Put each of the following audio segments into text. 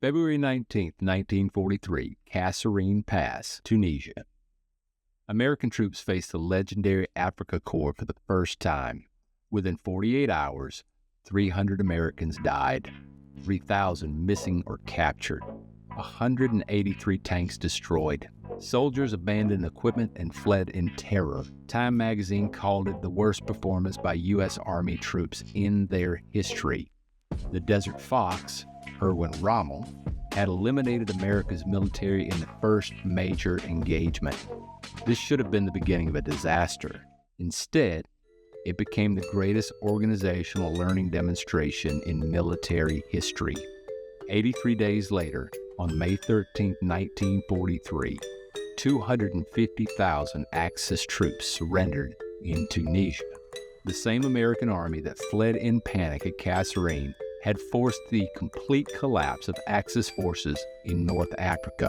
February 19, 1943, Kasserine Pass, Tunisia. American troops faced the legendary Afrika Korps for the first time. Within 48 hours, 300 Americans died, 3,000 missing or captured, 183 tanks destroyed. Soldiers abandoned equipment and fled in terror. Time magazine called it the worst performance by U.S. Army troops in their history. The Desert Fox, Erwin Rommel, had eliminated America's military in the first major engagement. This should have been the beginning of a disaster. Instead, it became the greatest organizational learning demonstration in military history. 83 days later, on May 13, 1943, 250,000 Axis troops surrendered in Tunisia. The same American army that fled in panic at Kasserine had forced the complete collapse of Axis forces in North Africa.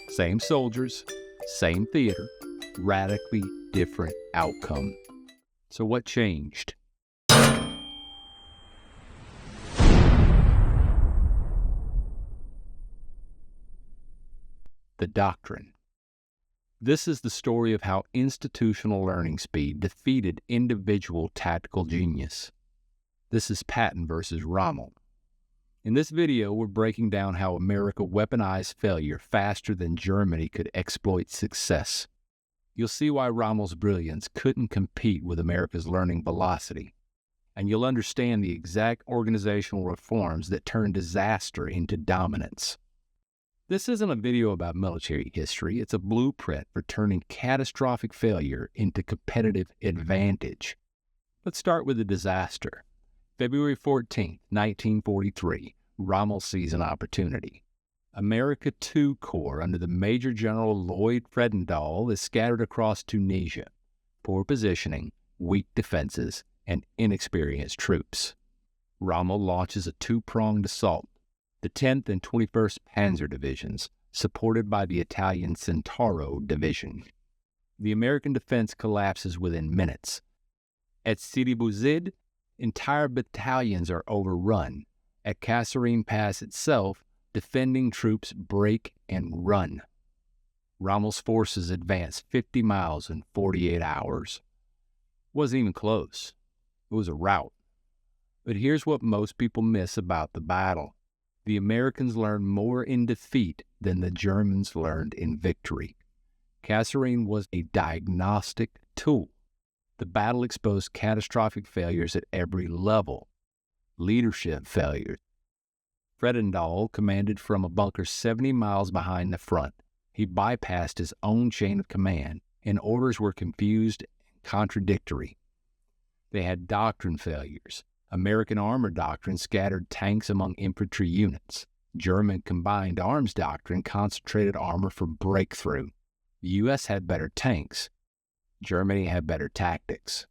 Same soldiers, same theater, radically different outcome. So what changed? The doctrine. This is the story of how institutional learning speed defeated individual tactical genius. This is Patton versus Rommel. In this video, we're breaking down how America weaponized failure faster than Germany could exploit success. You'll see why Rommel's brilliance couldn't compete with America's learning velocity, and you'll understand the exact organizational reforms that turned disaster into dominance. This isn't a video about military history. It's a blueprint for turning catastrophic failure into competitive advantage. Let's start with the disaster. February 14, 1943, Rommel sees an opportunity. America II Corps under the Major General Lloyd Fredendall is scattered across Tunisia. Poor positioning, weak defenses, and inexperienced troops. Rommel launches a two-pronged assault. The 10th and 21st Panzer Divisions, supported by the Italian Centauro Division. The American defense collapses within minutes. At Sidi Bouzid, entire battalions are overrun. At Kasserine Pass itself, defending troops break and run. Rommel's forces advance 50 miles in 48 hours. Wasn't even close. It was a rout. But here's what most people miss about the battle. The Americans learned more in defeat than the Germans learned in victory. Kasserine was a diagnostic tool. The battle exposed catastrophic failures at every level. Leadership failures. Fredendall commanded from a bunker 70 miles behind the front. He bypassed his own chain of command, and orders were confused and contradictory. They had doctrine failures. American armor doctrine scattered tanks among infantry units. German combined arms doctrine concentrated armor for breakthrough. The U.S. had better tanks. Germany had better tactics.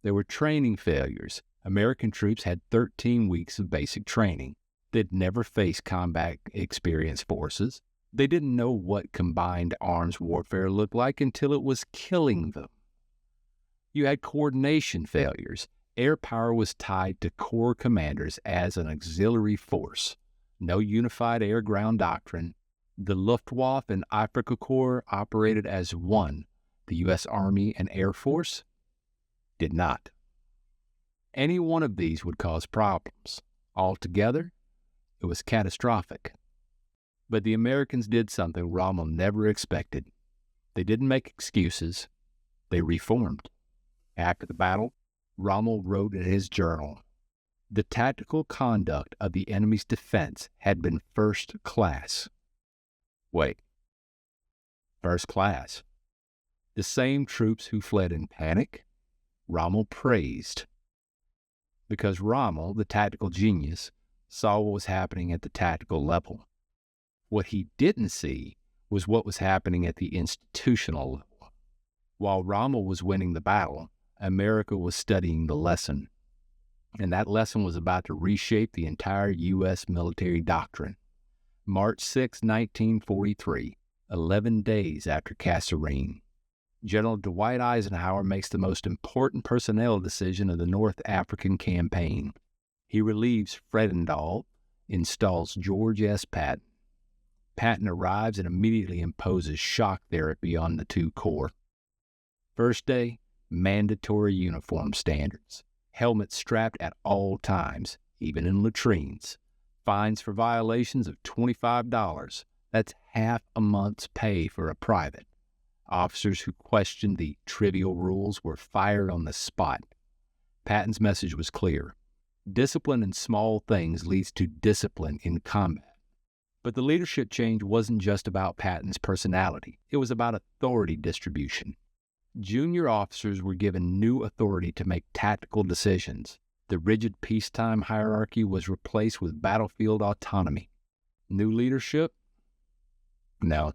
There were training failures. American troops had 13 weeks of basic training. They'd never faced combat experienced forces. They didn't know what combined arms warfare looked like until it was killing them. You had coordination failures. Air power was tied to corps commanders as an auxiliary force. No unified air-ground doctrine. The Luftwaffe and Afrika Korps operated as one. The U.S. Army and Air Force did not. Any one of these would cause problems. Altogether, it was catastrophic. But the Americans did something Rommel never expected. They didn't make excuses. They reformed. After the battle, Rommel wrote in his journal, "The tactical conduct of the enemy's defense had been first class." Wait. First class? The same troops who fled in panic, Rommel praised. Because Rommel, the tactical genius, saw what was happening at the tactical level. What he didn't see was what was happening at the institutional level. While Rommel was winning the battle, America was studying the lesson. And that lesson was about to reshape the entire U.S. military doctrine. March 6, 1943, 11 days after Kasserine. General Dwight Eisenhower makes the most important personnel decision of the North African campaign. He relieves Fredendall installs George S. Patton. Patton arrives and immediately imposes shock therapy on the two corps. First day, mandatory uniform standards. Helmets strapped at all times, even in latrines. Fines for violations of $25. That's half a month's pay for a private. Officers who questioned the trivial rules were fired on the spot. Patton's message was clear. Discipline in small things leads to discipline in combat. But the leadership change wasn't just about Patton's personality. It was about authority distribution. Junior officers were given new authority to make tactical decisions. The rigid peacetime hierarchy was replaced with battlefield autonomy. New leadership? No.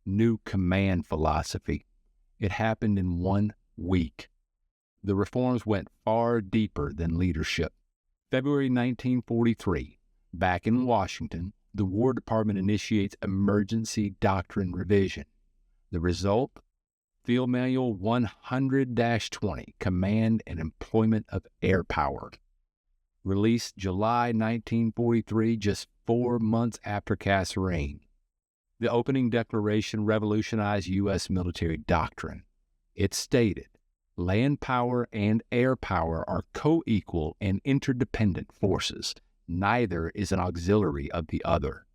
New command philosophy. It happened in 1 week. The reforms went far deeper than leadership. February 1943, back in Washington, the War Department initiates emergency doctrine revision. The result? Field Manual 100-20, Command and Employment of Air Power. Released July 1943, just 4 months after Kasserine. The opening declaration revolutionized U.S. military doctrine. It stated, land power and air power are co-equal and interdependent forces. Neither is an auxiliary of the other.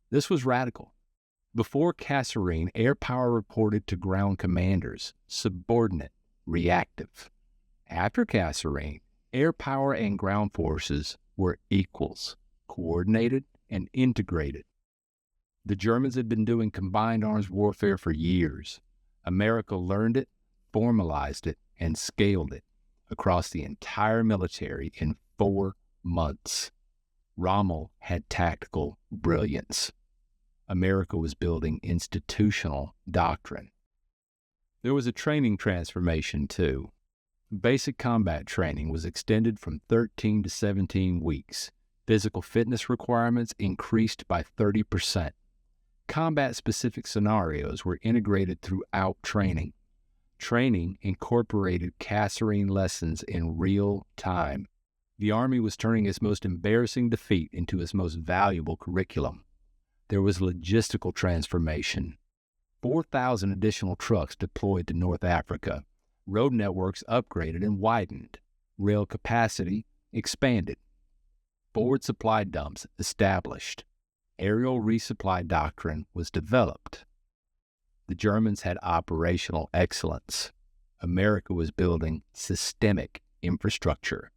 This was radical. Before Kasserine, air power reported to ground commanders, subordinate, reactive. After Kasserine, air power and ground forces were equals, coordinated and integrated. The Germans had been doing combined arms warfare for years. America learned it, formalized it, and scaled it across the entire military in 4 months. Rommel had tactical brilliance. America was building institutional doctrine. There was a training transformation, too. Basic combat training was extended from 13 to 17 weeks. Physical fitness requirements increased by 30%. Combat-specific scenarios were integrated throughout training. Training incorporated Kasserine lessons in real time. The Army was turning its most embarrassing defeat into its most valuable curriculum. There was logistical transformation. 4,000 additional trucks deployed to North Africa. Road networks upgraded and widened. Rail capacity expanded. Forward supply dumps established. Aerial resupply doctrine was developed. The Germans had operational excellence. America was building systemic infrastructure.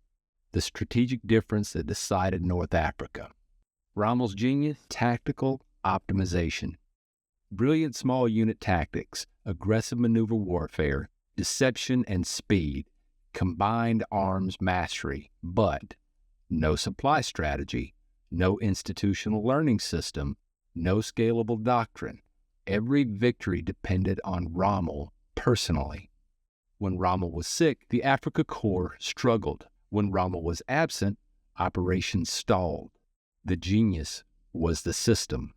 The strategic difference that decided North Africa. Rommel's genius? Tactical optimization. Brilliant small unit tactics, aggressive maneuver warfare, deception and speed, combined arms mastery, but no supply strategy, no institutional learning system, no scalable doctrine. Every victory depended on Rommel personally. When Rommel was sick, the Africa Corps struggled. When Rommel was absent, operations stalled. The genius was the system.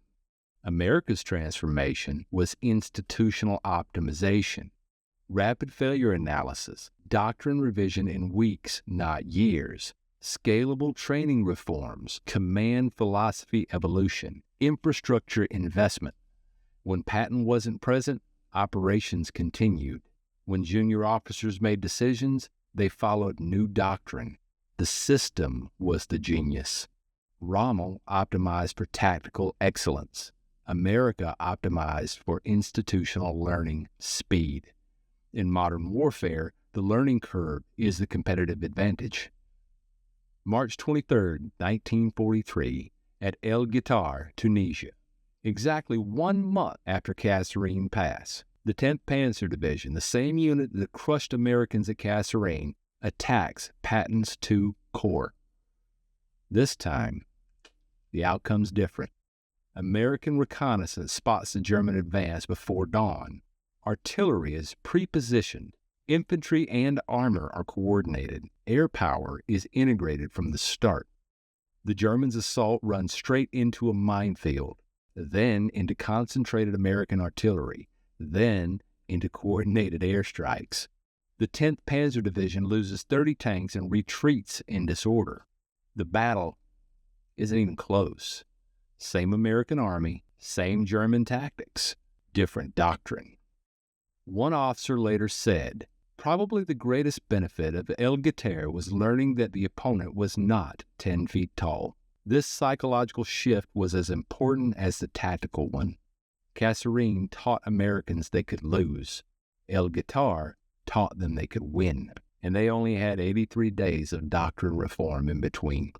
America's transformation was institutional optimization, rapid failure analysis, doctrine revision in weeks, not years, scalable training reforms, command philosophy evolution, infrastructure investment. When Patton wasn't present, operations continued. When junior officers made decisions, they followed new doctrine. The system was the genius. Rommel optimized for tactical excellence. America optimized for institutional learning speed. In modern warfare, the learning curve is the competitive advantage. March 23, 1943, at El Guitar, Tunisia. Exactly 1 month after Kasserine Pass, the 10th Panzer Division, the same unit that crushed Americans at Kasserine, attacks Patton's 2 Corps. This time, the outcome's different. American reconnaissance spots the German advance before dawn. Artillery is pre-positioned. Infantry and armor are coordinated. Air power is integrated from the start. The Germans' assault runs straight into a minefield, then into concentrated American artillery, then into coordinated airstrikes. The 10th Panzer Division loses 30 tanks and retreats in disorder. The battle isn't even close. Same American Army, same German tactics, different doctrine. One officer later said, probably the greatest benefit of El Guerre was learning that the opponent was not 10 feet tall. This psychological shift was as important as the tactical one. Kasserine taught Americans they could lose. El Guerre taught them they could win, and they only had 83 days of doctrine reform in between.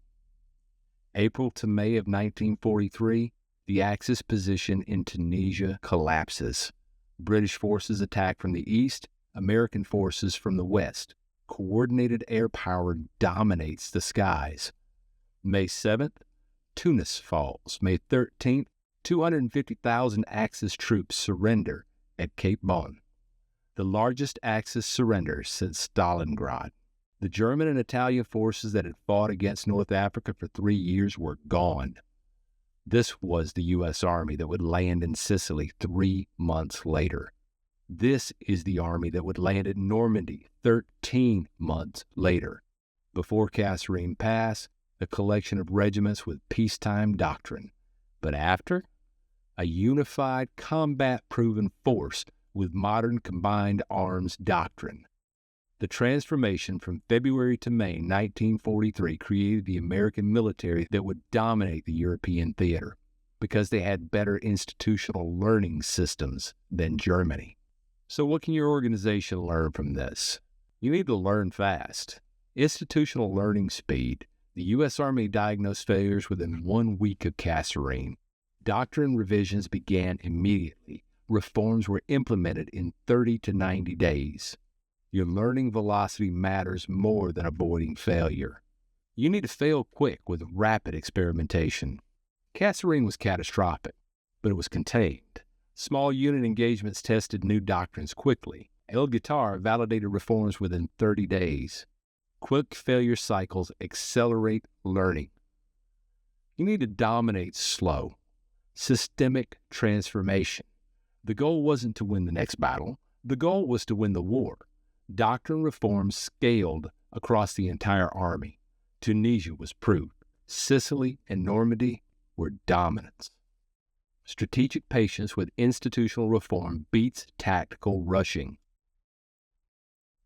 April to May of 1943, the Axis position in Tunisia collapses. British forces attack from the east, American forces from the west. Coordinated air power dominates the skies. May 7th, Tunis falls. May 13th, 250,000 Axis troops surrender at Cape Bon, the largest Axis surrender since Stalingrad. The German and Italian forces that had fought against North Africa for 3 years were gone. This was the U.S. Army that would land in Sicily 3 months later. This is the army that would land at Normandy 13 months later. Before Kasserine Pass, a collection of regiments with peacetime doctrine. But after, a unified, combat-proven force with modern combined arms doctrine. The transformation from February to May 1943 created the American military that would dominate the European theater because they had better institutional learning systems than Germany. So what can your organization learn from this? You need to learn fast. Institutional learning speed. The U.S. Army diagnosed failures within 1 week of Kasserine. Doctrine revisions began immediately. Reforms were implemented in 30 to 90 days. Your learning velocity matters more than avoiding failure. You need to fail quick with rapid experimentation. Kasserine was catastrophic, but it was contained. Small unit engagements tested new doctrines quickly. El Guerre validated reforms within 30 days. Quick failure cycles accelerate learning. You need to dominate slow. Systemic transformation. The goal wasn't to win the next battle. The goal was to win the war. Doctrine reforms scaled across the entire army. Tunisia was proof. Sicily and Normandy were dominance. Strategic patience with institutional reform beats tactical rushing.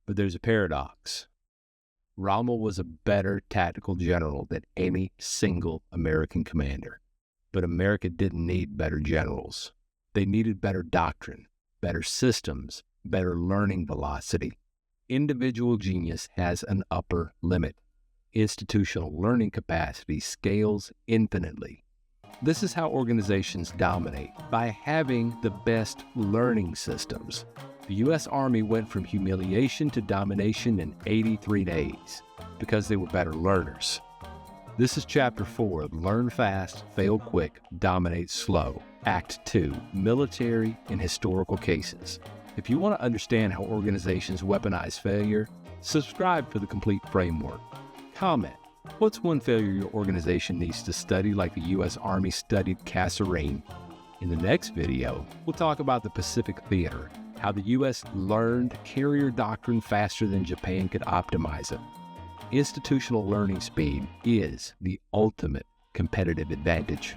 But there's a paradox. Rommel was a better tactical general than any single American commander. But America didn't need better generals. They needed better doctrine, better systems, better learning velocity. Individual genius has an upper limit. Institutional learning capacity scales infinitely. This is how organizations dominate, by having the best learning systems. The U.S. Army went from humiliation to domination in 83 days because they were better learners. This is Chapter 4 of Learn Fast, Fail Quick, Dominate Slow, Act 2, Military and Historical Cases. If you want to understand how organizations weaponize failure, subscribe for the complete framework. Comment, what's one failure your organization needs to study like the U.S. Army studied Kasserine? In the next video, we'll talk about the Pacific Theater, how the U.S. learned carrier doctrine faster than Japan could optimize it. Institutional learning speed is the ultimate competitive advantage.